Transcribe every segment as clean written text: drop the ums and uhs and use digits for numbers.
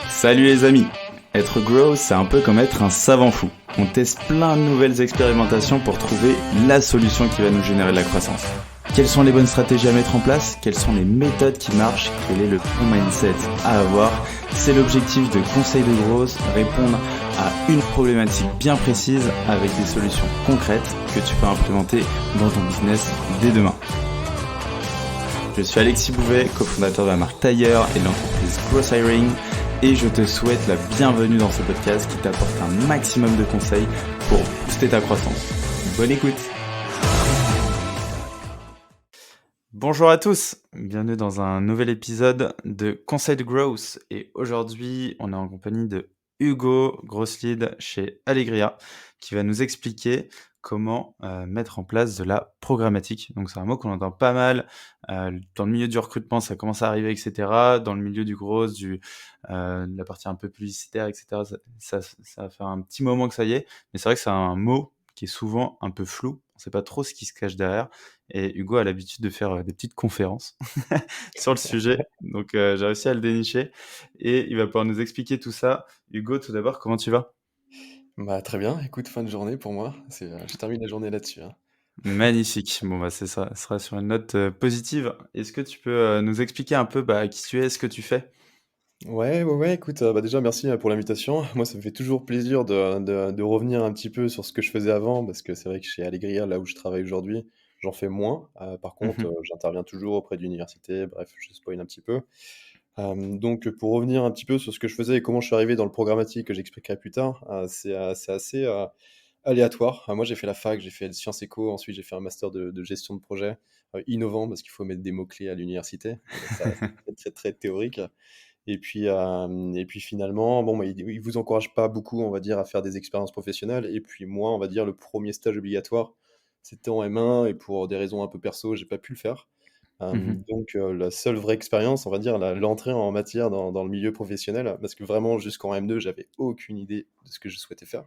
Salut les amis. Être grow, c'est un peu comme être un savant fou. On teste plein de nouvelles expérimentations pour trouver la solution qui va nous générer de la croissance. Quelles sont les bonnes stratégies à mettre en place? Quelles sont les méthodes qui marchent? Quel est le bon mindset à avoir? C'est l'objectif de Conseil de Growth, répondre à une problématique bien précise avec des solutions concrètes que tu peux implémenter dans ton business dès demain. Je suis Alexis Bouvet, cofondateur de la marque Tailleur et de l'entreprise Growth Hiring, et je te souhaite la bienvenue dans ce podcast qui t'apporte un maximum de conseils pour booster ta croissance. Bonne écoute. Bonjour à tous, bienvenue dans un nouvel épisode de Conseil de Growth, et aujourd'hui on est en compagnie de Hugo, Growth Lead chez Allegria, qui va nous expliquer comment mettre en place de la programmatique. Donc c'est un mot qu'on entend pas mal dans le milieu du recrutement, ça commence à arriver, etc. Dans le milieu du growth, de la partie un peu publicitaire, etc. Ça va faire un petit moment que ça y est, mais c'est vrai que c'est un mot qui est souvent un peu flou, on ne sait pas trop ce qui se cache derrière, et Hugo a l'habitude de faire des petites conférences sur le sujet, donc j'ai réussi à le dénicher, et il va pouvoir nous expliquer tout ça. Hugo, tout d'abord, comment tu vas ? Bah, très bien, écoute, fin de journée pour moi. Je termine la journée là-dessus, hein. Magnifique. Bon, bah, c'est ça. Ce sera sur une note positive. Est-ce que tu peux nous expliquer un peu qui tu es, ce que tu fais? Ouais, écoute, bah, déjà merci pour l'invitation. Moi, ça me fait toujours plaisir de revenir un petit peu sur ce que je faisais avant, parce que c'est vrai que chez Allegria, là où je travaille aujourd'hui, j'en fais moins. Par contre, Mhm. j'interviens toujours auprès d'universités, bref, je spoil un petit peu. Donc, pour revenir un petit peu sur ce que je faisais et comment je suis arrivé dans le programmatique, que j'expliquerai plus tard, c'est assez aléatoire. Moi, j'ai fait la fac, j'ai fait Sciences Éco, ensuite j'ai fait un master de gestion de projet innovant, parce qu'il faut mettre des mots-clés à l'université. Ça reste très, très, très théorique. Et puis finalement, bon, bah, il vous encourage pas beaucoup, on va dire, à faire des expériences professionnelles. Et puis moi, on va dire, le premier stage obligatoire, c'était en M1, et pour des raisons un peu perso, j'ai pas pu le faire. Mhm. Donc la seule vraie expérience, on va dire, l'entrée en matière dans le milieu professionnel, parce que vraiment jusqu'en M2, j'avais aucune idée de ce que je souhaitais faire.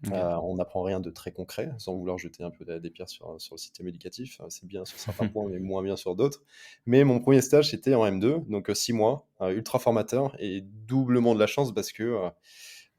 Ok. On n'apprend rien de très concret, sans vouloir jeter un peu des pierres sur le système éducatif. C'est bien sur certains points, mais moins bien sur d'autres. Mais mon premier stage, c'était en M2, donc 6 mois, ultra formateur, et doublement de la chance parce que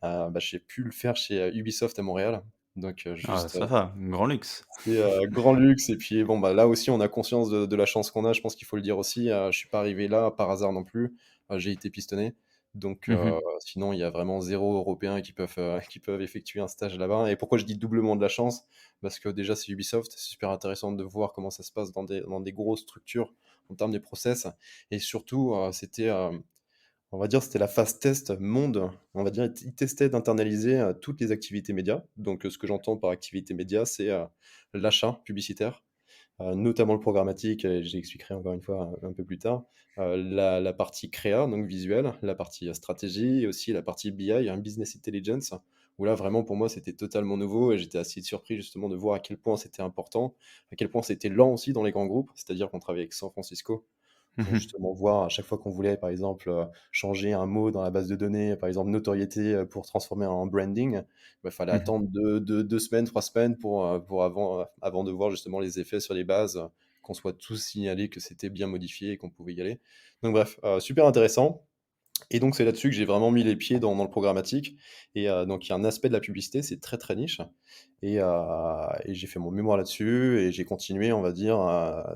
bah, j'ai pu le faire chez Ubisoft à Montréal. Donc Ah, juste, ça va, un grand luxe. c'était grand luxe. Et puis bon, bah, là aussi, on a conscience de la chance qu'on a, je pense qu'il faut le dire aussi. Je suis pas arrivé là par hasard non plus. J'ai été pistonné. Donc Mhm. sinon, il y a vraiment zéro Européen qui peuvent, qui peuvent effectuer un stage là-bas. Et pourquoi je dis doublement de la chance? Parce que déjà, c'est Ubisoft. C'est super intéressant de voir comment ça se passe dans des grosses structures en termes de process. Et surtout, on va dire, c'était la phase test monde. On va dire, ils testaient d'internaliser toutes les activités médias. Donc, ce que j'entends par activité média, c'est l'achat publicitaire, notamment le programmatique, et j'expliquerai encore une fois un peu plus tard. La partie créa, donc visuelle, la partie stratégie, et aussi la partie BI, business intelligence, où là, vraiment, pour moi, c'était totalement nouveau, et j'étais assez surpris justement de voir à quel point c'était important, à quel point c'était lent aussi dans les grands groupes, c'est-à-dire qu'on travaillait avec San Francisco pour Mhm. justement voir à chaque fois qu'on voulait, par exemple, changer un mot dans la base de données, par exemple notoriété, pour transformer en branding, il fallait Mhm. attendre 2 semaines, 3 semaines pour avant de voir justement les effets sur les bases, qu'on soit tous signalés que c'était bien modifié et qu'on pouvait y aller. Donc bref, super intéressant. Et donc c'est là-dessus que j'ai vraiment mis les pieds dans le programmatique. Et donc il y a un aspect de la publicité, c'est très très niche. Et j'ai fait mon mémoire là-dessus, et j'ai continué, on va dire,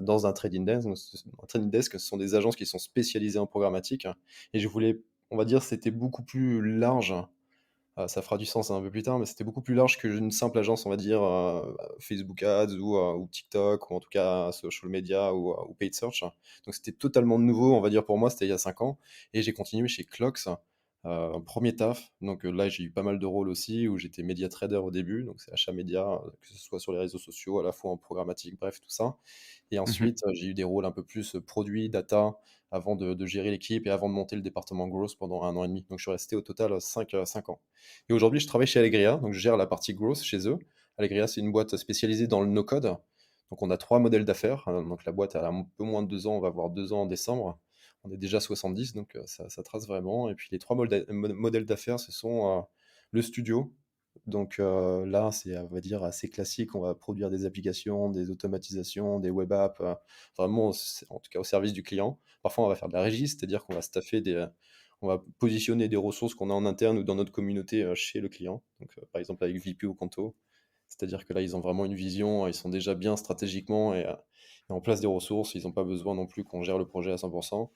dans un trading desk. Donc, un trading desk, ce sont des agences qui sont spécialisées en programmatique. Et je voulais, on va dire, c'était beaucoup plus large. Ça fera du sens un peu plus tard, mais c'était beaucoup plus large qu'une simple agence, on va dire, Facebook Ads ou TikTok, ou en tout cas social media ou paid search. Donc c'était totalement nouveau, on va dire, pour moi, c'était il y a 5 ans. Et j'ai continué chez Clocks, premier taf. Donc là, j'ai eu pas mal de rôles aussi, où j'étais média trader au début, donc c'est achat média, que ce soit sur les réseaux sociaux, à la fois en programmatique, bref, tout ça. Et Mhm. ensuite, j'ai eu des rôles un peu plus produits, data, avant de gérer l'équipe et avant de monter le département growth pendant 1 an et demi. Donc je suis resté au total 5 ans. Et aujourd'hui, je travaille chez Allegria, donc je gère la partie growth chez eux. Allegria, c'est une boîte spécialisée dans le no-code. Donc on a 3 modèles d'affaires. Donc la boîte a un peu moins de 2 ans, on va avoir 2 ans en décembre. On est déjà 70, donc ça trace vraiment. Et puis les 3 modèles d'affaires, ce sont le studio. Donc là, c'est, on va dire, assez classique. On va produire des applications, des automatisations, des web apps, vraiment, en tout cas au service du client. Parfois, on va faire de la régie, c'est-à-dire qu'on va staffer on va positionner des ressources qu'on a en interne ou dans notre communauté chez le client. Donc, par exemple, avec VP ou Conto. C'est-à-dire que là, ils ont vraiment une vision, ils sont déjà bien stratégiquement et en place des ressources. Ils n'ont pas besoin non plus qu'on gère le projet à 100%.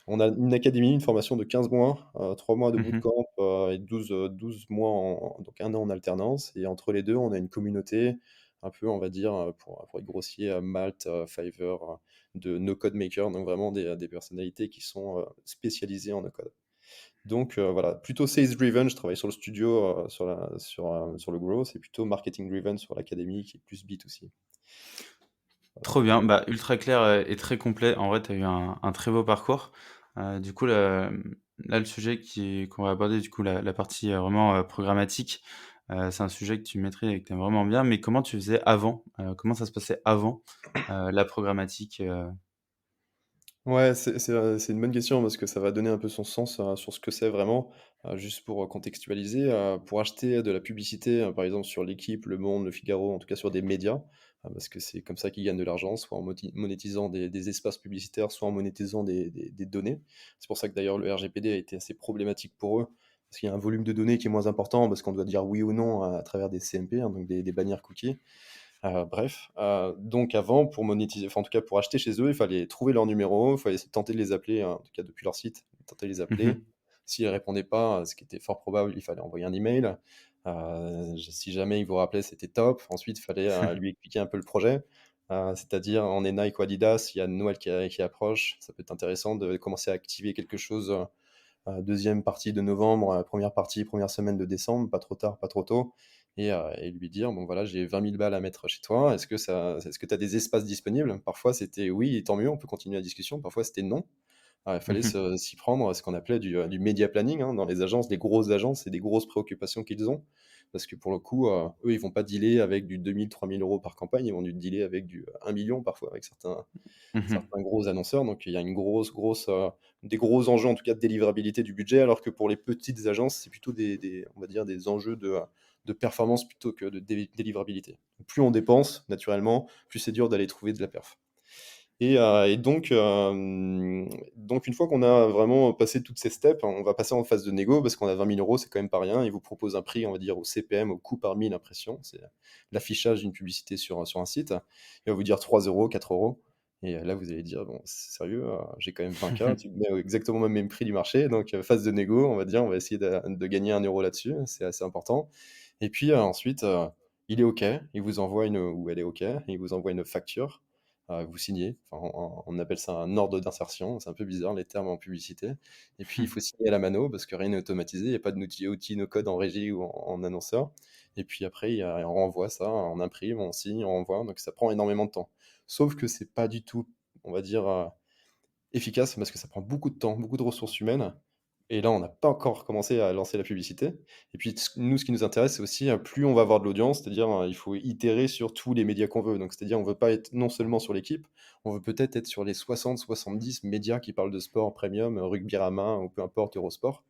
On a une académie, une formation de 15 mois, 3 mois de Mmh. bootcamp et 12 mois, donc 1 an en alternance. Et entre les deux, on a une communauté, un peu, on va dire, pour être grossier, Malte, Fiverr, de no-code makers, donc vraiment des personnalités qui sont spécialisées en no-code. Donc voilà, plutôt sales-driven, je travaille sur le studio, sur le growth, et plutôt marketing-driven sur l'académie qui est plus B2C. Voilà. Trop bien, bah, ultra clair, et très complet. En vrai, tu as eu un très beau parcours. Du coup, là, le sujet qu'on va aborder, du coup, la partie, vraiment, programmatique, c'est un sujet que tu maîtrises et que tu aimes vraiment bien. Mais comment tu faisais avant? Comment ça se passait avant, la programmatique? Ouais, c'est une bonne question parce que ça va donner un peu son sens, sur ce que c'est vraiment. Juste pour, contextualiser, pour acheter de la publicité, par exemple sur L'Équipe, Le Monde, Le Figaro, en tout cas sur des médias, parce que c'est comme ça qu'ils gagnent de l'argent, soit en monétisant des espaces publicitaires, soit en monétisant des données. C'est pour ça que d'ailleurs le RGPD a été assez problématique pour eux, parce qu'il y a un volume de données qui est moins important, parce qu'on doit dire oui ou non à travers des CMP, hein, donc des bannières cookies. Bref, donc avant, pour monétiser, enfin en tout cas pour acheter chez eux, il fallait trouver leur numéro, il fallait essayer de tenter de les appeler, hein, en tout cas depuis leur site, tenter de les Mmh. appeler. S'ils ne répondaient pas, ce qui était fort probable, il fallait envoyer un email. Si jamais ils vous rappelaient, c'était top. Ensuite, il fallait lui expliquer un peu le projet. C'est-à-dire, on est Nike ou Adidas, il y a Noël qui approche, ça peut être intéressant de commencer à activer quelque chose, deuxième partie de novembre, première partie, première semaine de décembre, pas trop tard, pas trop tôt, et lui dire, bon voilà, j'ai 20 000 balles à mettre chez toi, est-ce que tu as des espaces disponibles? Parfois c'était oui, et tant mieux, on peut continuer la discussion, parfois c'était non. Il fallait Mmh. s'y prendre, ce qu'on appelait du media planning, hein, dans les agences, les grosses agences, c'est des grosses préoccupations qu'ils ont. Parce que pour le coup, eux, ils vont pas dealer avec du 2 000, 3 000 € par campagne, ils vont du dealer avec du 1 million parfois, avec Mmh. certains gros annonceurs. Donc il y a des gros enjeux en tout cas de délivrabilité du budget, alors que pour les petites agences, c'est plutôt on va dire des enjeux de performance plutôt que de délivrabilité. Plus on dépense, naturellement, plus c'est dur d'aller trouver de la perf. Et donc une fois qu'on a vraiment passé toutes ces steps, on va passer en phase de négo parce qu'on a 20 000 euros, c'est quand même pas rien. Ils vous proposent un prix, on va dire, au CPM, au coût par 1000 impressions. C'est l'affichage d'une publicité sur un site. Il va vous dire 3 euros, 4 euros. Et là, vous allez dire, bon, c'est sérieux, j'ai quand même 20K, tu me mets exactement le même prix du marché. Donc, phase de négo, on va dire, on va essayer de gagner 1 euro là-dessus. C'est assez important. Et puis ensuite, il est OK, il vous envoie ou elle est OK, il vous envoie une facture, vous signez. Enfin, on appelle ça un ordre d'insertion, c'est un peu bizarre les termes en publicité. Et puis il faut signer à la mano parce que rien n'est automatisé, il n'y a pas d'outil no code en régie ou en annonceur. Et puis après, on renvoie ça, on imprime, on signe, on renvoie, donc ça prend énormément de temps. Sauf que c'est pas du tout, on va dire, efficace parce que ça prend beaucoup de temps, beaucoup de ressources humaines. Et là, on n'a pas encore commencé à lancer la publicité. Et puis, nous, ce qui nous intéresse, c'est aussi, plus on va avoir de l'audience, c'est-à-dire, il faut itérer sur tous les médias qu'on veut. Donc, c'est-à-dire, on veut pas être non seulement sur l'équipe, on veut peut-être être sur les 60-70 médias qui parlent de sport premium, Rugby-Rama ou peu importe, Eurosport.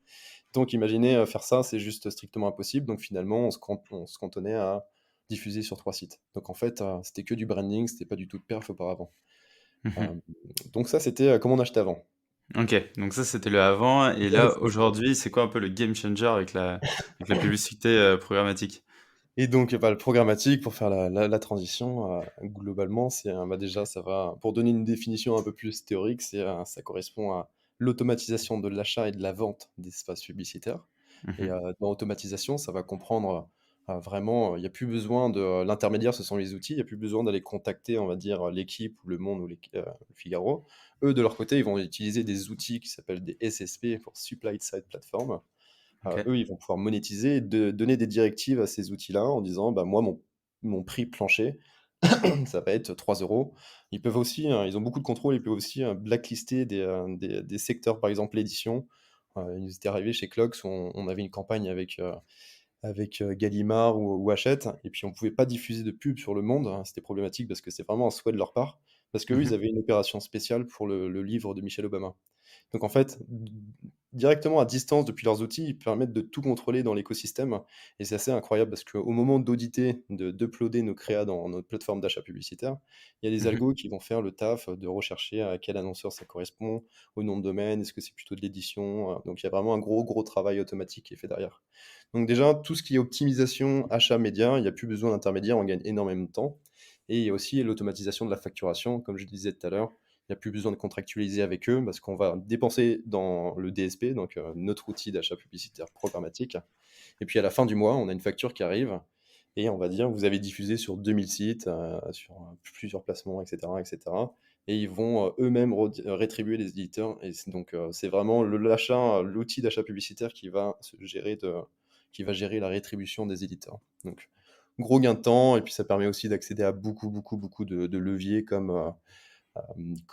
Donc, imaginez, faire ça, c'est juste strictement impossible. Donc, finalement, on se cantonnait à diffuser sur 3 sites. Donc, en fait, c'était que du branding, c'était pas du tout de perf auparavant. Mmh. Hem, donc ça, c'était, comment on achetait avant. OK, donc ça, c'était le avant et là, aujourd'hui, c'est quoi un peu le game changer avec la publicité, programmatique? Et donc, bah, le programmatique, pour faire la transition, globalement, bah, déjà, ça va pour donner une définition un peu plus théorique, ça correspond à l'automatisation de l'achat et de la vente d'espaces publicitaires. Et Mmh. dans automatisation, ça va comprendre, vraiment, il y a plus besoin l'intermédiaire, ce sont les outils, il y a plus besoin d'aller contacter, on va dire, L'Équipe ou Le Monde ou Le Figaro. Eux, de leur côté, ils vont utiliser des outils qui s'appellent des SSP pour Supply Side Platform. OK. Eux, ils vont pouvoir monétiser, donner des directives à ces outils-là en disant, bah, moi, mon prix plancher, ça va être 3 euros. Ils peuvent aussi, ils ont beaucoup de contrôle, ils peuvent aussi blacklister des secteurs, par exemple l'édition. Il nous était arrivé chez Clox, on avait une campagne avec Gallimard ou Hachette, et puis on ne pouvait pas diffuser de pub sur Le Monde, hein. C'était problématique parce que c'est vraiment un souhait de leur part, parce qu'eux, ils Mmh. avaient une opération spéciale pour le livre de Michelle Obama. Donc en fait, directement à distance depuis leurs outils, ils permettent de tout contrôler dans l'écosystème et c'est assez incroyable parce qu'au moment d'auditer, d'uploader nos créas dans notre plateforme d'achat publicitaire, il y a des Mmh. algos qui vont faire le taf de rechercher à quel annonceur ça correspond, au nom de domaine, est-ce que c'est plutôt de l'édition, donc il y a vraiment un gros travail automatique qui est fait derrière. Donc déjà, tout ce qui est optimisation, achat média, il y a plus besoin d'intermédiaires, on gagne énormément de temps et il y a aussi l'automatisation de la facturation, comme je disais tout à l'heure. Il n'y a plus besoin de contractualiser avec eux parce qu'on va dépenser dans le DSP, donc notre outil d'achat publicitaire programmatique. Et puis à la fin du mois, on a une facture qui arrive et on va dire vous avez diffusé sur 2000 sites, sur plusieurs placements, etc., etc. Et cetera. Et ils vont eux-mêmes rétribuer les éditeurs. Et donc c'est vraiment l'achat, l'outil d'achat publicitaire qui va qui va gérer la rétribution des éditeurs. Donc gros gain de temps et puis ça permet aussi d'accéder à beaucoup de leviers comme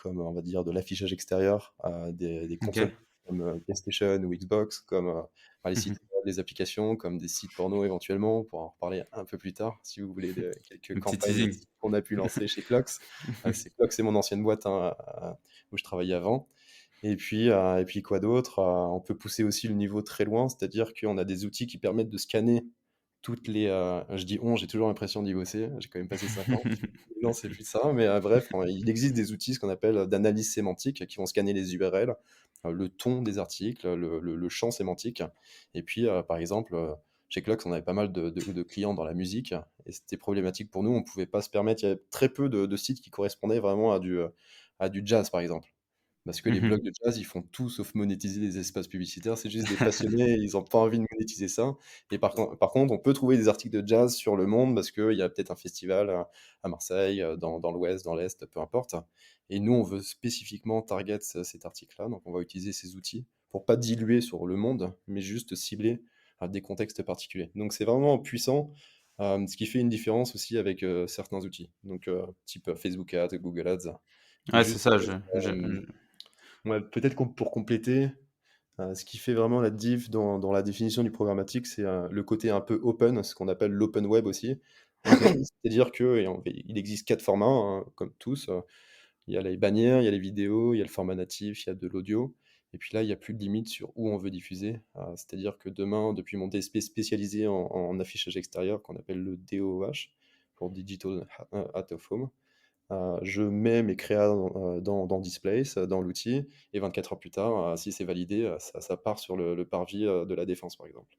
on va dire de l'affichage extérieur, des consoles OK. comme PlayStation ou Xbox, comme les Mmh. sites web, les applications, comme des sites porno éventuellement. On pourra en reparler un peu plus tard si vous voulez quelques Un petit campagnes teasing. qu'on a pu lancer chez Clox. Clox, c'est mon ancienne boîte hein, où je travaillais avant. Et puis quoi d'autre? On peut pousser aussi le niveau très loin, c'est-à-dire qu'on a des outils qui permettent de scanner toutes les, je dis «on», j'ai toujours l'impression d'y bosser, j'ai quand même passé 5 ans. Non, c'est plus ça, mais bref, il existe des outils, ce qu'on appelle d'analyse sémantique, qui vont scanner les URL, le ton des articles, le champ sémantique. Et puis, par exemple, chez Clox, on avait pas mal de clients dans la musique, et c'était problématique pour nous. On pouvait pas se permettre, il y avait très peu de sites qui correspondaient vraiment à du jazz, par exemple. Parce que les Mmh. blogs de jazz, ils font tout sauf monétiser les espaces publicitaires. C'est juste des passionnés, ils ont pas envie de monétiser ça. Et par contre, on peut trouver des articles de jazz sur Le Monde parce qu'il y a peut-être un festival à Marseille, dans l'Ouest, dans l'Est, peu importe. Et nous, on veut spécifiquement target cet article-là. Donc, on va utiliser ces outils pour pas diluer sur Le Monde, mais juste cibler à des contextes particuliers. Donc, c'est vraiment puissant, ce qui fait une différence aussi avec certains outils. Donc, type Facebook Ads, Google Ads. Et Ouais, c'est juste ça, euh, ouais, peut-être pour compléter, ce qui fait vraiment la diff dans la définition du programmatique, c'est le côté un peu open, ce qu'on appelle l'open web aussi. C'est-à-dire qu'il existe 4 formats, hein, comme tous. Il y a les bannières, il y a les vidéos, il y a le format natif, il y a de l'audio. Et puis là, il n'y a plus de limite sur où on veut diffuser. C'est-à-dire que demain, depuis mon DSP spécialisé en affichage extérieur, qu'on appelle le DOH, pour Digital Out of Home, je mets mes créas dans Displace, dans l'outil, et 24 heures plus tard, si c'est validé, ça part sur le parvis de la Défense, par exemple.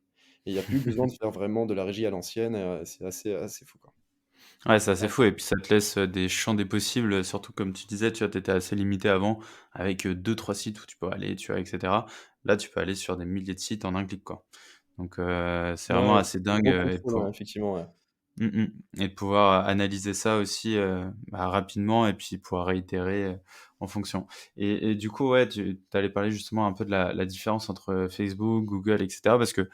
Et il n'y a plus besoin de faire vraiment de la régie à l'ancienne, c'est assez fou, quoi. Ouais, c'est assez Ouais, fou et puis ça te laisse, des champs des possibles, surtout comme tu disais, tu vois, tu étais assez limité avant avec, 2-3 sites où tu peux aller, tu vois, et cetera. Là, tu peux aller sur des milliers de sites en un clic, quoi. Donc c'est vraiment ouais, assez dingue, gros et de contrôle, pou ouais, effectivement, ouais. mmh et de pouvoir analyser ça aussi, rapidement et puis pouvoir réitérer, en fonction. Et du coup, ouais, tu allais parler justement un peu de la différence entre Facebook, Google et cetera parce que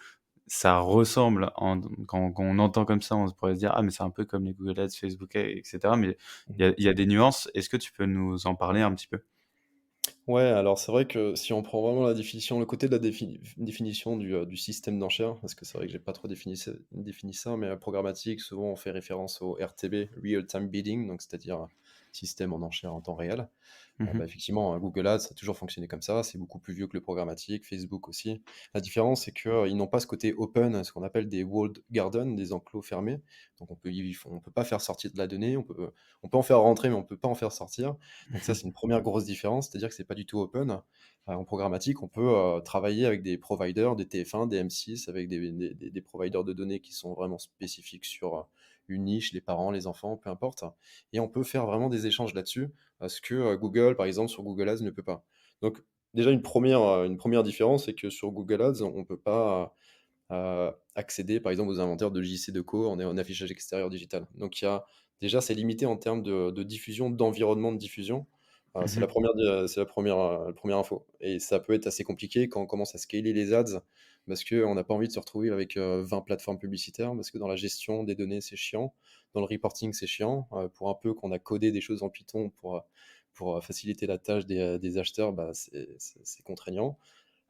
ça ressemble quand on entend comme ça, on pourrait se dire: «Ah mais c'est un peu comme les Google Ads, Facebook Ads et cetera», mais Mmh. il y a des nuances. Est-ce que tu peux nous en parler un petit peu? Ouais, alors c'est vrai que si on prend vraiment la définition, le côté de la définition du système d'enchères, parce que c'est vrai que j'ai pas trop défini ça, mais la programmatique, souvent on fait référence au RTB, Real Time Bidding, donc c'est-à-dire système en enchères en temps réel. Mmh. Effectivement, Google Ads, ça a toujours fonctionné comme ça, c'est beaucoup plus vieux que le programmatique, Facebook aussi. La différence, c'est qu'ils n'ont pas ce côté open, ce qu'on appelle des walled gardens, des enclos fermés. Donc on peut pas faire sortir de la donnée, on peut en faire rentrer, mais on peut pas en faire sortir. Donc ça, c'est une première grosse différence, c'est-à-dire que c'est pas du tout open. En programmatique, on peut travailler avec des providers, des TF1, des M6, avec des providers de données qui sont vraiment spécifiques sur une niche, les parents, les enfants, peu importe. Et on peut faire vraiment des échanges là-dessus, ce que Google, par exemple, sur Google Ads ne peut pas. Donc déjà, une première différence, c'est que sur Google Ads, on ne peut pas accéder, par exemple, aux inventaires de JC Deco en affichage extérieur digital. Donc déjà, c'est limité en termes de diffusion, d'environnement de diffusion. C'est Mmh. la première info. Et ça peut être assez compliqué quand on commence à scaler les ads, parce qu'on n'a pas envie de se retrouver avec 20 plateformes publicitaires, parce que dans la gestion des données, c'est chiant. Dans le reporting, c'est chiant. Pour un peu qu'on a codé des choses en Python pour faciliter la tâche des acheteurs, bah, c'est contraignant.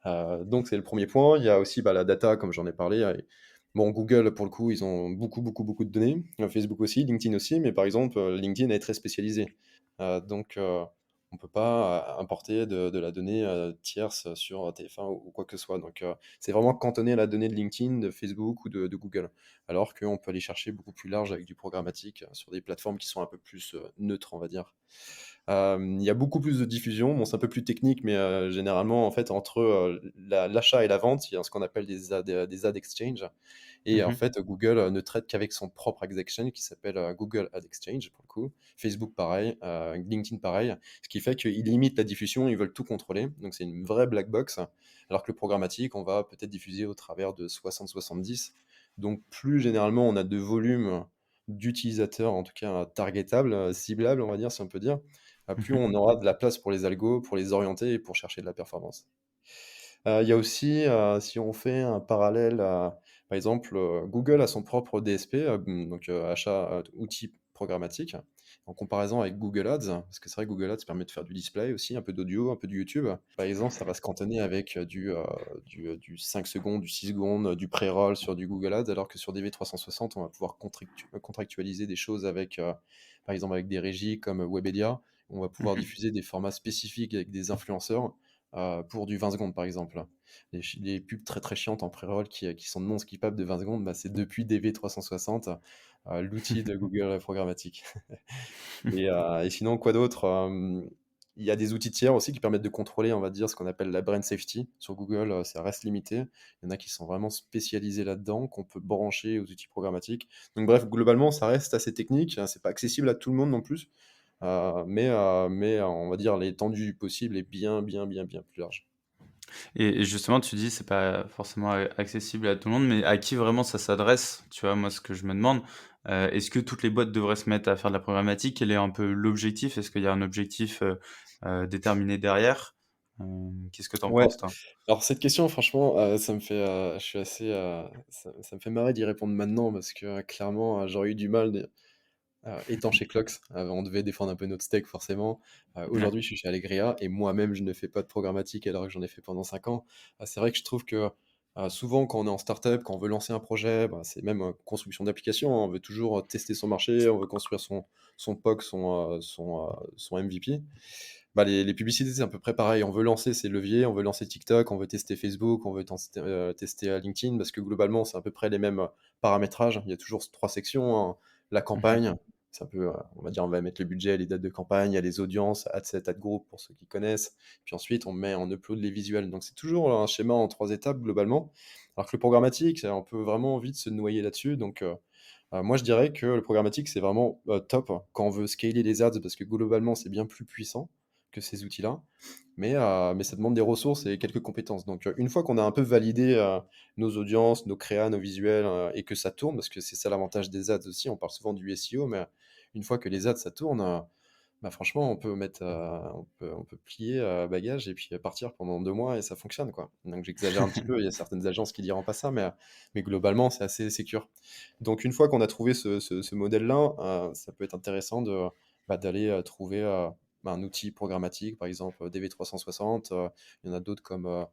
Donc c'est le premier point. Il y a aussi la data, comme j'en ai parlé. Bon, Google, pour le coup, ils ont beaucoup de données. Facebook aussi, LinkedIn aussi, mais par exemple, LinkedIn est très spécialisé. Donc, On peut pas importer de la donnée tierce sur TF1 ou quoi que ce soit. Donc, c'est vraiment cantonné à la donnée de LinkedIn, de Facebook ou de Google. Alors qu'on peut aller chercher beaucoup plus large avec du programmatique sur des plateformes qui sont un peu plus neutres, on va dire. Il y a beaucoup plus de diffusion. Bon, c'est un peu plus technique, mais généralement, en fait, entre l'achat et la vente, il y a ce qu'on appelle des ad exchange. Et en Mmh. fait, Google ne traite qu'avec son propre ad exchange qui s'appelle Google Ad Exchange pour le coup. Facebook pareil, LinkedIn pareil. Ce qui fait qu'ils limitent la diffusion, ils veulent tout contrôler. Donc c'est une vraie black box. Alors que le programmatique, on va peut-être diffuser au travers de 60-70. Donc plus généralement on a de volume d'utilisateurs, en tout cas targetables, ciblables, on va dire, si on peut dire, plus Mmh. on aura de la place pour les algos, pour les orienter et pour chercher de la performance. Il y a aussi, si on fait un parallèle par exemple, Google a son propre DSP, donc achat, outils programmatiques, en comparaison avec Google Ads, parce que c'est vrai que Google Ads permet de faire du display aussi, un peu d'audio, un peu de YouTube. Par exemple, ça va se cantonner avec, du 5 secondes, du 6 secondes, du pré-roll sur du Google Ads, alors que sur DV360, on va pouvoir contractualiser des choses avec, par exemple, avec des régies comme Webedia. On va pouvoir Mmh. diffuser des formats spécifiques avec des influenceurs pour du 20 secondes, par exemple. Les pubs très très chiantes en pré-roll qui sont non skippables de 20 secondes, bah, c'est depuis DV360, l'outil de Google programmatique. Et sinon, quoi d'autre? Il y a des outils tiers aussi qui permettent de contrôler, on va dire, ce qu'on appelle la brand safety. Sur Google, ça reste limité. Il y en a qui sont vraiment spécialisés là-dedans, qu'on peut brancher aux outils programmatiques. Donc bref, globalement, ça reste assez technique, hein, c'est pas accessible à tout le monde non plus, mais on va dire l'étendue du possible est bien, bien, bien, bien plus large. Et justement, tu dis, c'est pas forcément accessible à tout le monde, mais à qui vraiment ça s'adresse? Tu vois, moi, ce que je me demande, est-ce que toutes les boîtes devraient se mettre à faire de la problématique? Quel est un peu l'objectif? Est-ce qu'il y a un objectif, déterminé derrière? Qu'est-ce que tu en Ouais, penses, toi? alors cette question franchement, ça me fait, je suis assez, ça me fait marrer d'y répondre maintenant parce que, clairement, j'aurais eu du mal étant chez Clox, on devait défendre un peu notre steak forcément. Ouais. Aujourd'hui, je suis chez Allegria et moi-même, je ne fais pas de programmatique alors que j'en ai fait pendant 5 ans. C'est vrai que je trouve que, souvent quand on est en startup, quand on veut lancer un projet, bah, c'est même, construction d'application, hein, on veut toujours, tester son marché, on veut construire son POC, son MVP. Bah, les publicités, c'est à peu près pareil. On veut lancer ses leviers, on veut lancer TikTok, on veut tester Facebook, on veut tester LinkedIn parce que globalement, c'est à peu près les mêmes, paramétrages. Il y a toujours 3 sections, hein. La Mmh. campagne, c'est un peu, on va dire, on va mettre le budget, les dates de campagne, il y a les audiences, ad set, ad group pour ceux qui connaissent. Puis ensuite, on upload les visuels. Donc c'est toujours un schéma en 3 étapes globalement. Alors que le programmatique, on peut vraiment vite se noyer là-dessus. Donc, moi, je dirais que le programmatique, c'est vraiment, top quand on veut scaler les ads parce que globalement, c'est bien plus puissant que ces outils-là. Mais ça demande des ressources et quelques compétences. Donc, une fois qu'on a un peu validé nos audiences, nos créas, nos visuels, et que ça tourne, parce que c'est ça l'avantage des ads aussi, on parle souvent du SEO, mais une fois que les ads, ça tourne, bah, franchement, on peut plier bagage et puis partir pendant 2 mois et ça fonctionne, quoi. Donc j'exagère un petit peu, il y a certaines agences qui diront pas ça, mais globalement, c'est assez sécure. Donc une fois qu'on a trouvé ce modèle-là, ça peut être intéressant d'aller trouver un outil programmatique, par exemple DV360. Il y en a d'autres comme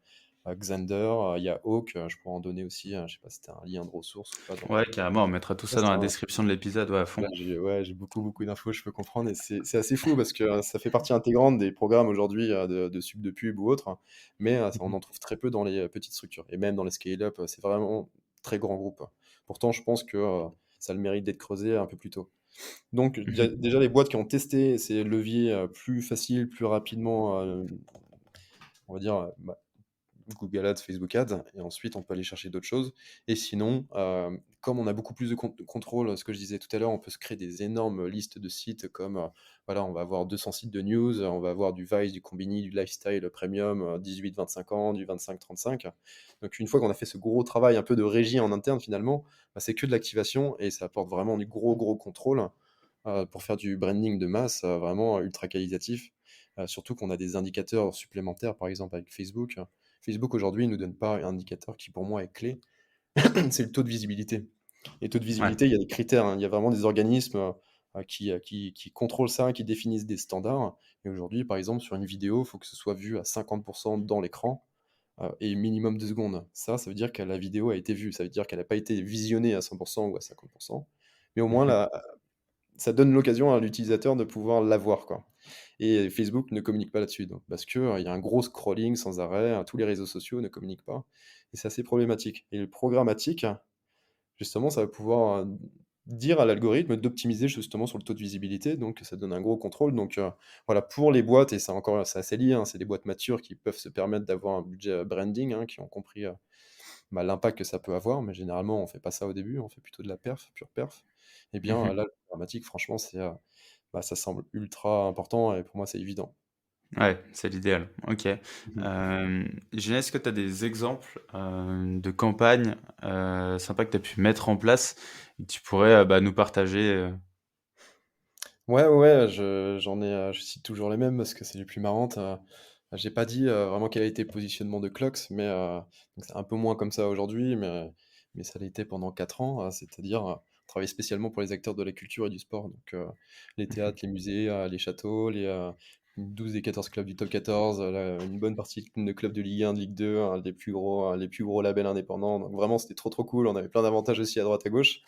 Xander, il y a Hawk, je pourrais en donner aussi, je sais pas si tu as un lien de ressources ou pas Ouais, carrément, on mettra tout Ouais, ça dans la description de l'épisode, ouais, à fond. j'ai beaucoup, beaucoup d'infos, je peux comprendre et c'est assez fou parce que, ça fait partie intégrante des programmes aujourd'hui, de sub de pub ou autres, mais, on Mmh. en trouve très peu dans les, petites structures et même dans les scale-up, c'est vraiment très grand groupe. Pourtant, je pense que, ça a le mérite d'être creusé un peu plus tôt. Donc il y a Mmh. déjà les boîtes qui ont testé ces leviers, plus faciles, plus rapidement, on va dire, Google Ads, Facebook Ads, et ensuite on peut aller chercher d'autres choses. Et sinon, comme on a beaucoup plus de contrôle, ce que je disais tout à l'heure, on peut se créer des énormes listes de sites comme, voilà, on va avoir 200 sites de news, on va avoir du Vice, du Combini, du Lifestyle Premium, 18-25 ans, du 25-35. Donc une fois qu'on a fait ce gros travail un peu de régie en interne finalement, bah, c'est que de l'activation et ça apporte vraiment du gros gros contrôle pour faire du branding de masse, vraiment ultra qualitatif. Surtout qu'on a des indicateurs supplémentaires, par exemple avec Facebook. Facebook aujourd'hui ne nous donne pas un indicateur qui pour moi est clé, c'est le taux de visibilité. Et taux de Ouais. visibilité, il y a des critères, hein. Il y a vraiment des organismes qui contrôlent ça, qui définissent des standards. Et aujourd'hui, par exemple, sur une vidéo, il faut que ce soit vu à 50% dans l'écran et minimum 2 secondes. Ça veut dire que la vidéo a été vue. Ça veut dire qu'elle n'a pas été visionnée à 100% ou à 50%. Mais au moins, Mmh. ça donne l'occasion à l'utilisateur de pouvoir la voir, quoi. Et Facebook ne communique pas là-dessus, donc parce que, il y a un gros scrolling sans arrêt, tous les réseaux sociaux ne communiquent pas et c'est assez problématique. Et le programmatique, justement, ça va pouvoir, dire à l'algorithme d'optimiser justement sur le taux de visibilité, donc ça donne un gros contrôle. Donc, voilà, pour les boîtes, et c'est assez lié, hein, c'est des boîtes matures qui peuvent se permettre d'avoir un budget, branding, hein, qui ont compris, l'impact que ça peut avoir, mais généralement, on fait pas ça au début, on fait plutôt de la perf, pure perf. Et bien, Mmh. là, le programmatique, franchement, ça semble ultra important et pour moi, c'est évident. Ouais, c'est l'idéal. OK. Mmh. Génial, est-ce que tu as des exemples, de campagnes, sympas que tu as pu mettre en place et que tu pourrais, nous partager, Ouais, ouais, ouais, j'en ai, je cite toujours les mêmes parce que c'est les plus marrantes. J'ai pas dit, vraiment quel a été le positionnement de Clox, mais donc c'est un peu moins comme ça aujourd'hui, mais ça l'a été pendant 4 ans, c'est-à-dire, travailler spécialement pour les acteurs de la culture et du sport, donc les Mmh théâtres, les musées, les châteaux, les, 12 des 14 clubs du top 14, une bonne partie de clubs de Ligue 1, de Ligue 2, les plus gros labels indépendants, donc vraiment c'était trop, trop cool. On avait plein d'avantages aussi à droite, à gauche.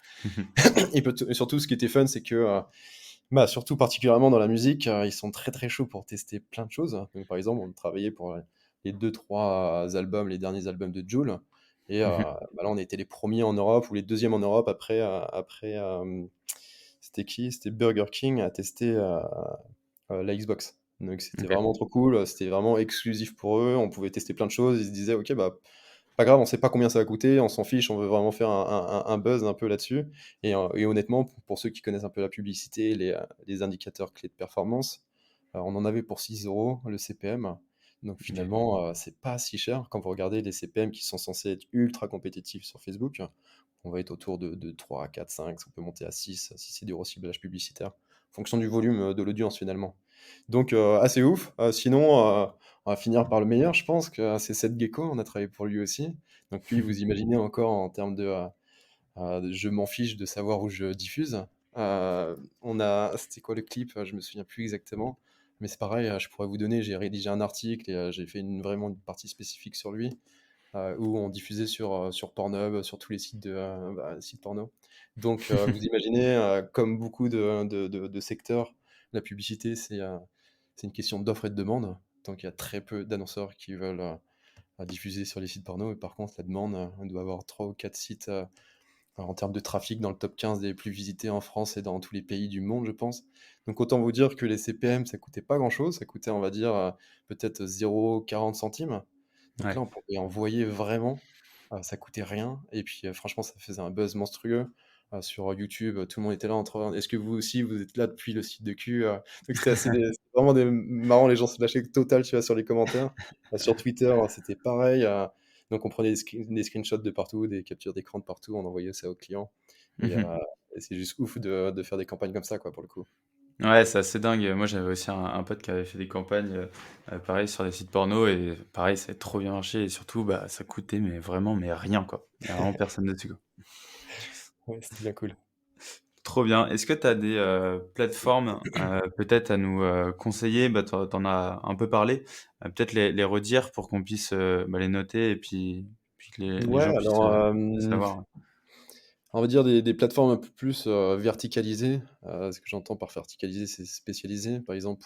Et surtout, ce qui était fun, c'est que, surtout particulièrement dans la musique, ils sont très, très chauds pour tester plein de choses. Donc par exemple, on travaillait pour, les 2-3 albums, les derniers albums de Jul et mh. là, on était les premiers en Europe ou les deuxièmes en Europe après, c'était qui? C'était Burger King à tester, la Xbox. Donc c'était OK. vraiment trop cool, c'était vraiment exclusif pour eux, on pouvait tester plein de choses. Ils se disaient: «OK, bah, pas grave, on sait pas combien ça va coûter, on s'en fiche, on veut vraiment faire un buzz un peu là-dessus». Et honnêtement, pour ceux qui connaissent un peu la publicité, les indicateurs clés de performance, on en avait pour 6 € le CPM. Donc OK. finalement, c'est pas si cher. Quand vous regardez les CPM qui sont censés être ultra compétitifs sur Facebook, on va être autour de 3, 4, 5, ça peut monter à 6 si c'est du reciblage publicitaire, en fonction du volume, de l'audience finalement. Donc assez ouf. Sinon, on va finir par le meilleur, je pense que c'est Seth Gecko, on a travaillé pour lui aussi. Donc lui, vous imaginez encore en termes de je m'en fiche de savoir où je diffuse. C'était quoi le clip? Je me souviens plus exactement, mais c'est pareil, je pourrais vous donner, j'ai rédigé un article et j'ai fait vraiment une partie spécifique sur lui, où on diffusait sur Pornhub, sur tous les sites sites porno. Donc vous imaginez, comme beaucoup de secteurs, la publicité, c'est une question d'offre et de demande. Donc il y a très peu d'annonceurs qui veulent, diffuser sur les sites porno. Et par contre, la demande, on doit avoir 3 ou 4 sites, en termes de trafic dans le top 15 des plus visités en France et dans tous les pays du monde, je pense. Donc autant vous dire que les CPM, ça coûtait pas grand-chose, ça coûtait, on va dire, peut-être 0,40 centimes. Donc Ouais. là, on pouvait envoyer vraiment, ça coûtait rien et puis, franchement, ça faisait un buzz monstrueux. Sur YouTube, tout le monde était là en train: «Est-ce que vous aussi, vous êtes là depuis le site de cul?» Donc c'était vraiment marrant, les gens se lâchaient total, tu vois, sur les commentaires. Sur Twitter, c'était pareil, donc on prenait des screenshots de partout, des captures d'écran de partout, on envoyait ça aux clients et Mmh. c'est juste ouf de faire des campagnes comme ça, quoi, pour le coup. Ouais, c'est assez dingue. Moi, j'avais aussi un pote qui avait fait des campagnes, pareil sur des sites porno et pareil, ça a trop bien marché et surtout, ça coûtait mais vraiment mais rien, quoi. Il y a vraiment personne dessus, quoi. Ouais, c'était bien cool. Trop bien. Est-ce que tu as des, plateformes, peut-être à nous, conseiller? Tu en as un peu parlé, peut-être les redire pour qu'on puisse, les noter et puis que les Ouais, gens puissent, alors, savoir. on va dire des plateformes un peu plus, verticalisées. Ce que j'entends par verticalisé, c'est spécialisé. Par exemple,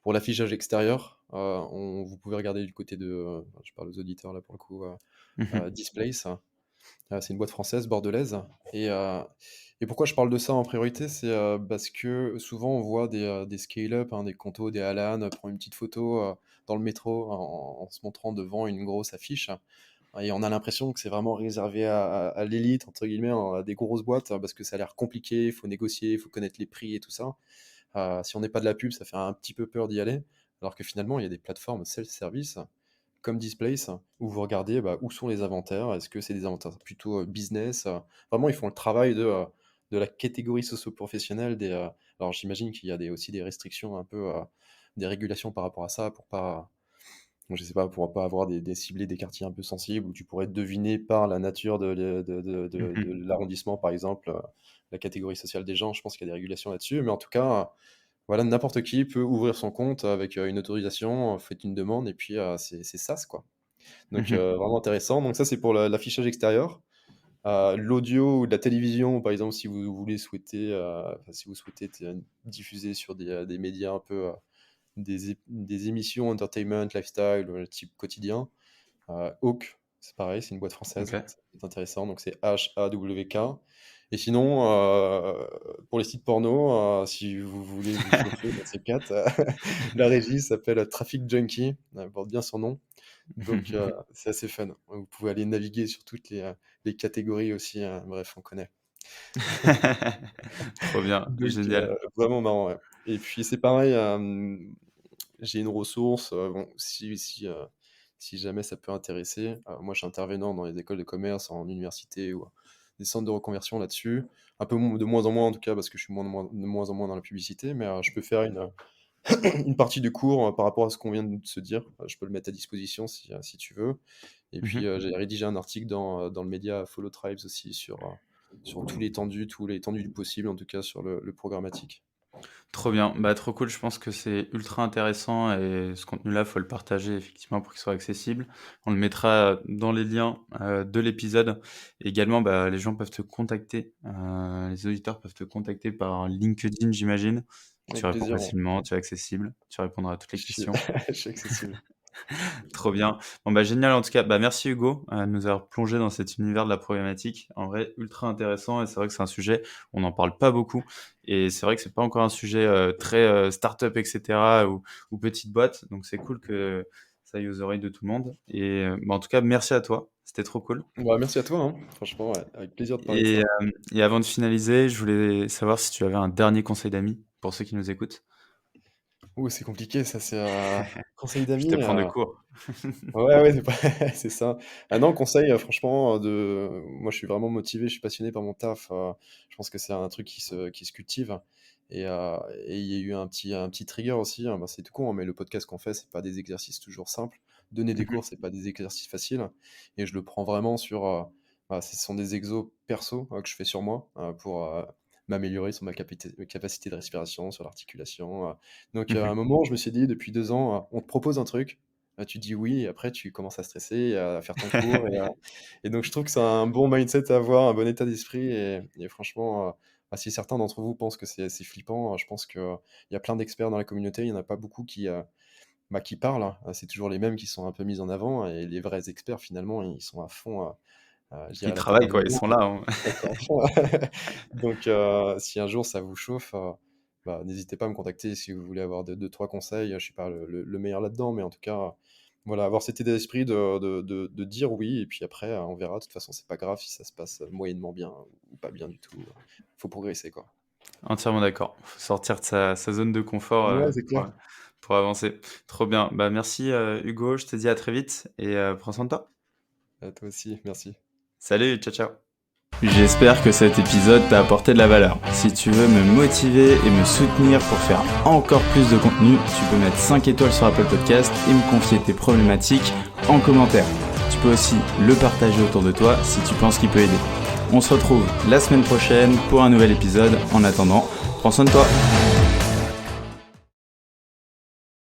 pour l'affichage extérieur, vous pouvez regarder du côté de, je parle aux auditeurs là pour le coup, Mmh. Displace. C'est une boîte française, bordelaise. Et pourquoi je parle de ça en priorité? C'est, parce que souvent on voit des scale-up, hein, des Conto, des Alan, prendre une petite photo, dans le métro en se montrant devant une grosse affiche. Et on a l'impression que c'est vraiment réservé à «l'élite» entre guillemets, à des grosses boîtes, parce que ça a l'air compliqué, il faut négocier, il faut connaître les prix et tout ça. Si on n'est pas de la pub, ça fait un petit peu peur d'y aller. Alors que finalement, il y a des plateformes self-service comme Displace, où vous regardez, où sont les inventaires. Est-ce que c'est des inventaires plutôt business? Vraiment, ils font le travail de la catégorie socio-professionnelle alors j'imagine qu'il y a aussi des restrictions un peu, des régulations par rapport à ça, pour pas, je sais pas, pour pas avoir des ciblés, des quartiers un peu sensibles où tu pourrais deviner par la nature de Mmh. l'arrondissement, par exemple, la catégorie sociale des gens. Je pense qu'il y a des régulations là-dessus, mais en tout cas, voilà, n'importe qui peut ouvrir son compte avec, une autorisation, faites une demande et puis, c'est SaaS, quoi. Donc Mmh. vraiment intéressant. Donc ça, c'est pour l'affichage extérieur. l'audio ou de la télévision, par exemple, si vous voulez si vous souhaitez diffuser sur des médias un peu, des émissions entertainment, lifestyle, type quotidien. Hawk, c'est pareil, c'est une boîte française, Ok. c'est intéressant, donc c'est HAWK. Et sinon, pour les sites porno, si vous voulez vous chauffer dans ces quatre, la régie s'appelle Traffic Junkie, elle porte bien son nom. Donc, c'est assez fun. Vous pouvez aller naviguer sur toutes les catégories aussi, bref, on connaît. Trop bien, Donc, génial. vraiment marrant, ouais. Et puis c'est pareil, j'ai une ressource, bon, si jamais ça peut intéresser, moi je suis intervenant dans les écoles de commerce, en université ou des centres de reconversion là-dessus. Un peu de moins en moins en tout cas, parce que je suis de moins en moins dans la publicité, mais je peux faire une partie du cours par rapport à ce qu'on vient de se dire. Je peux le mettre à disposition si tu veux. Et puis Mhm. j'ai rédigé un article dans le média Follow Tribes aussi sur tout l'étendue du possible, en tout cas sur le programmatique. Trop bien, bah trop cool, je pense que c'est ultra intéressant et ce contenu-là, faut le partager effectivement pour qu'il soit accessible. On le mettra dans les liens de l'épisode. Également, bah, les gens peuvent te contacter, les auditeurs peuvent te contacter par LinkedIn, j'imagine. Tu Avec réponds plaisir, ouais. facilement, tu es accessible, tu répondras à toutes les Je suis, questions. je suis accessible. Trop bien. Bon, bah, génial en tout cas. Bah, merci Hugo de nous avoir plongé dans cet univers de la problématique. En vrai, ultra intéressant et c'est vrai que c'est un sujet, on n'en parle pas beaucoup. Et c'est vrai que c'est pas encore un sujet très start-up, etc. Ou petite boîte. Donc c'est cool que ça aille aux oreilles de tout le monde. Et bah, en tout cas, merci à toi. C'était trop cool. Bah, merci à toi, hein. Franchement, ouais, avec plaisir de parler de Et, ça. et avant de finaliser, je voulais savoir si tu avais un dernier conseil d'amis pour ceux qui nous écoutent. Ouh, c'est compliqué ça, c'est conseil Je te d'amis. prends de court. Ouais, ouais, c'est pas c'est ça. Ah non, conseil, franchement, moi, je suis vraiment motivé, je suis passionné par mon taf, je pense que c'est un truc qui se cultive et il y a eu un petit trigger aussi, hein, bah, c'est tout con, hein, mais le podcast qu'on fait, c'est pas des exercices toujours simples. Donner des Mhm, cours, c'est pas des exercices faciles et je le prends vraiment bah, ce sont des exos perso, que je fais sur moi, pour, m'améliorer sur ma capacité de respiration, sur l'articulation, donc à un mhm. moment, je me suis dit depuis 2 ans, on te propose un truc, tu dis oui et après tu commences à stresser, à faire ton cours et donc je trouve que c'est un bon mindset à avoir, un bon état d'esprit et franchement, si certains d'entre vous pensent que c'est flippant, je pense qu'il y a plein d'experts dans la communauté, il y en a pas beaucoup qui parlent, hein. C'est toujours les mêmes qui sont un peu mis en avant et les vrais experts finalement, ils sont à fond, je Ils dirais la table travaillent, à quoi, ils l'envers. sont là, hein. D'accord. Donc, si un jour ça vous chauffe, bah, n'hésitez pas à me contacter si vous voulez avoir 2-3 conseils. Je suis pas le meilleur là-dedans, mais en tout cas, voilà, avoir cet état d'esprit de dire oui, et puis après, on verra. De toute façon, c'est pas grave si ça se passe moyennement bien ou pas bien du tout. Faut progresser, quoi. Entièrement d'accord. Faut sortir de sa zone de confort Ouais, c'est clair. pour avancer. Trop bien. Bah, merci Hugo, je te dis à très vite et prends soin de toi. À toi aussi, merci. Salut, ciao ciao. J'espère que cet épisode t'a apporté de la valeur. Si tu veux me motiver et me soutenir pour faire encore plus de contenu, tu peux mettre 5 étoiles sur Apple Podcast et me confier tes problématiques en commentaire. Tu peux aussi le partager autour de toi si tu penses qu'il peut aider. On se retrouve la semaine prochaine pour un nouvel épisode. En attendant, prends soin de toi.